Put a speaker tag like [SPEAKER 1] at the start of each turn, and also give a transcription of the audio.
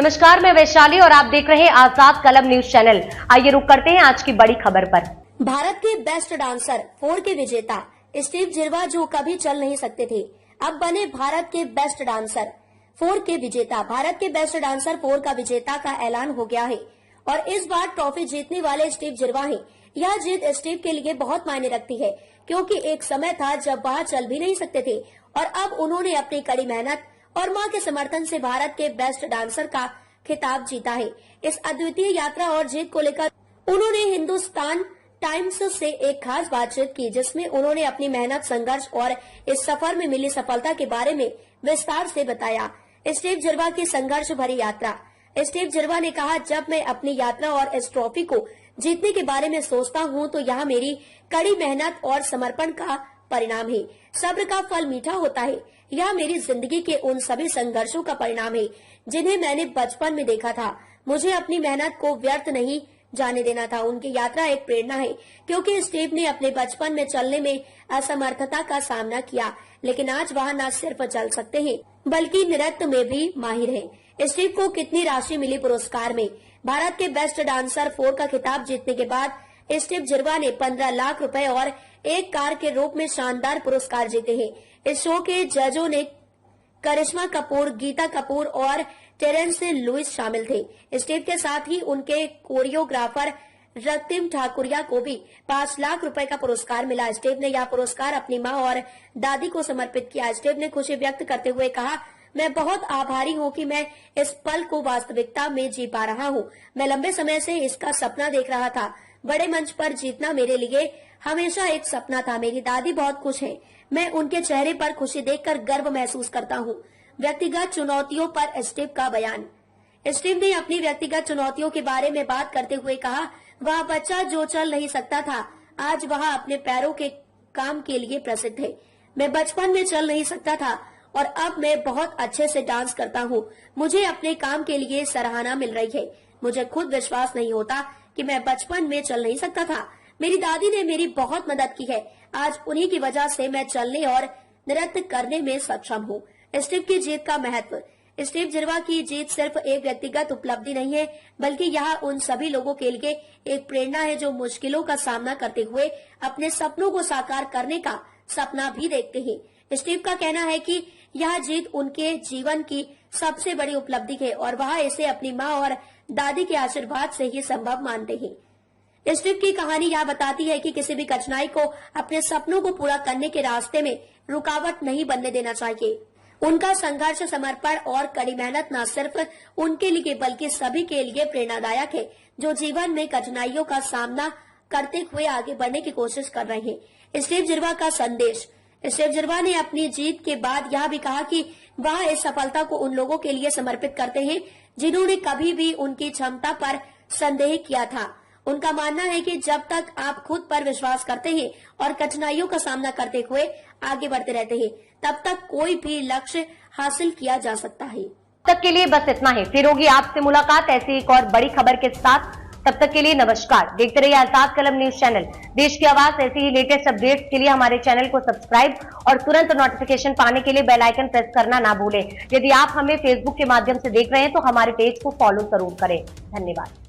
[SPEAKER 1] नमस्कार, मैं वैशाली और आप देख रहे हैं आजाद कलम न्यूज चैनल। आइए रुक करते हैं आज की बड़ी खबर पर।
[SPEAKER 2] भारत के बेस्ट डांसर 4 के विजेता स्टीव जिरवा, जो कभी चल नहीं सकते थे, अब बने भारत के बेस्ट डांसर 4 के विजेता। भारत के बेस्ट डांसर 4 का विजेता का ऐलान हो गया है और इस बार ट्रॉफी जीतने वाले स्टीव जिरवा हैं। यह जीत स्टीव के लिए बहुत मायने रखती है, क्योंकि एक समय था जब वह चल भी नहीं सकते थे और अब उन्होंने अपनी कड़ी मेहनत और मां के समर्थन से भारत के बेस्ट डांसर का खिताब जीता है। इस अद्वितीय यात्रा और जीत को लेकर उन्होंने हिंदुस्तान टाइम्स से एक खास बातचीत की, जिसमें उन्होंने अपनी मेहनत, संघर्ष और इस सफर में मिली सफलता के बारे में विस्तार से बताया। स्टीव जिरवा की संघर्ष भरी यात्रा। स्टीव जिरवा ने कहा, जब मैं अपनी यात्रा और इस ट्रॉफी को जीतने के बारे में सोचता हूँ तो यह मेरी कड़ी मेहनत और समर्पण का परिणाम है। सब्र का फल मीठा होता है। यह मेरी जिंदगी के उन सभी संघर्षों का परिणाम है जिन्हें मैंने बचपन में देखा था। मुझे अपनी मेहनत को व्यर्थ नहीं जाने देना था। उनकी यात्रा एक प्रेरणा है, क्योंकि स्टीव ने अपने बचपन में चलने में असमर्थता का सामना किया, लेकिन आज वह न सिर्फ चल सकते हैं बल्कि नृत्य में भी माहिर हैं। स्टीव को कितनी राशि मिली पुरस्कार में? भारत के बेस्ट डांसर 4 का खिताब जीतने के बाद स्टीव जिरवा ने 15 लाख रुपए और एक कार के रूप में शानदार पुरस्कार जीते हैं। इस शो के जजों ने करिश्मा कपूर, गीता कपूर और टेरेंस लुइस शामिल थे। स्टीव के साथ ही उनके कोरियोग्राफर रतिम ठाकुरिया को भी 5 लाख रुपए का पुरस्कार मिला। स्टीव ने यह पुरस्कार अपनी मां और दादी को समर्पित किया। स्टीव ने खुशी व्यक्त करते हुए कहा, मैं बहुत आभारी हूँ कि मैं इस पल को वास्तविकता में जी पा रहा हूँ। मैं लंबे समय से इसका सपना देख रहा था। बड़े मंच पर जीतना मेरे लिए हमेशा एक सपना था। मेरी दादी बहुत खुश है। मैं उनके चेहरे पर खुशी देखकर गर्व महसूस करता हूँ। व्यक्तिगत चुनौतियों पर स्टीव का बयान। स्टीव ने अपनी व्यक्तिगत चुनौतियों के बारे में बात करते हुए कहा, वह बच्चा जो चल नहीं सकता था, आज वह अपने पैरों के काम के लिए प्रसिद्ध है। मैं बचपन में चल नहीं सकता था और अब मैं बहुत अच्छे से डांस करता हूँ। मुझे अपने काम के लिए सराहना मिल रही है। मुझे खुद विश्वास नहीं होता कि मैं बचपन में चल नहीं सकता था। मेरी दादी ने मेरी बहुत मदद की है। आज उन्हीं की वजह से मैं चलने और नृत्य करने में सक्षम हूँ। स्टीव की जीत का महत्व। स्टीव जिरवा की जीत सिर्फ एक व्यक्तिगत उपलब्धि नहीं है, बल्कि यह उन सभी लोगों के लिए एक प्रेरणा है जो मुश्किलों का सामना करते हुए अपने सपनों को साकार करने का सपना भी देखते हैं। स्टीव का कहना है कि यह जीत उनके जीवन की सबसे बड़ी उपलब्धि है और वह इसे अपनी माँ और दादी के आशीर्वाद से ही संभव मानते हैं। स्टीव की कहानी यह बताती है कि किसी भी कठिनाई को अपने सपनों को पूरा करने के रास्ते में रुकावट नहीं बनने देना चाहिए। उनका संघर्ष, समर्पण और कड़ी मेहनत न सिर्फ उनके लिए बल्कि सभी के लिए प्रेरणादायक है, जो जीवन में कठिनाइयों का सामना करते हुए आगे बढ़ने की कोशिश कर रहे हैं। स्टीव जिरवा का संदेश। स्टीव जिरवा ने अपनी जीत के बाद यह भी कहा कि वह इस सफलता को उन लोगों के लिए समर्पित करते हैं जिन्होंने कभी भी उनकी क्षमता पर संदेह किया था। उनका मानना है कि जब तक आप खुद पर विश्वास करते हैं और कठिनाइयों का सामना करते हुए आगे बढ़ते रहते हैं, तब तक कोई भी लक्ष्य हासिल किया जा सकता है।
[SPEAKER 1] तब तक के लिए बस इतना ही। फिर होगी आपसे मुलाकात ऐसी एक और बड़ी खबर के साथ। तब तक के लिए नमस्कार। देखते रहिए आजाद कलम न्यूज चैनल। देश की आवाज ऐसी ही लेटेस्ट अपडेट्स के लिए हमारे चैनल को सब्सक्राइब और तुरंत नोटिफिकेशन पाने के लिए बेल आइकन प्रेस करना ना भूलें। यदि आप हमें फेसबुक के माध्यम से देख रहे हैं तो हमारे पेज को फॉलो जरूर करें। धन्यवाद।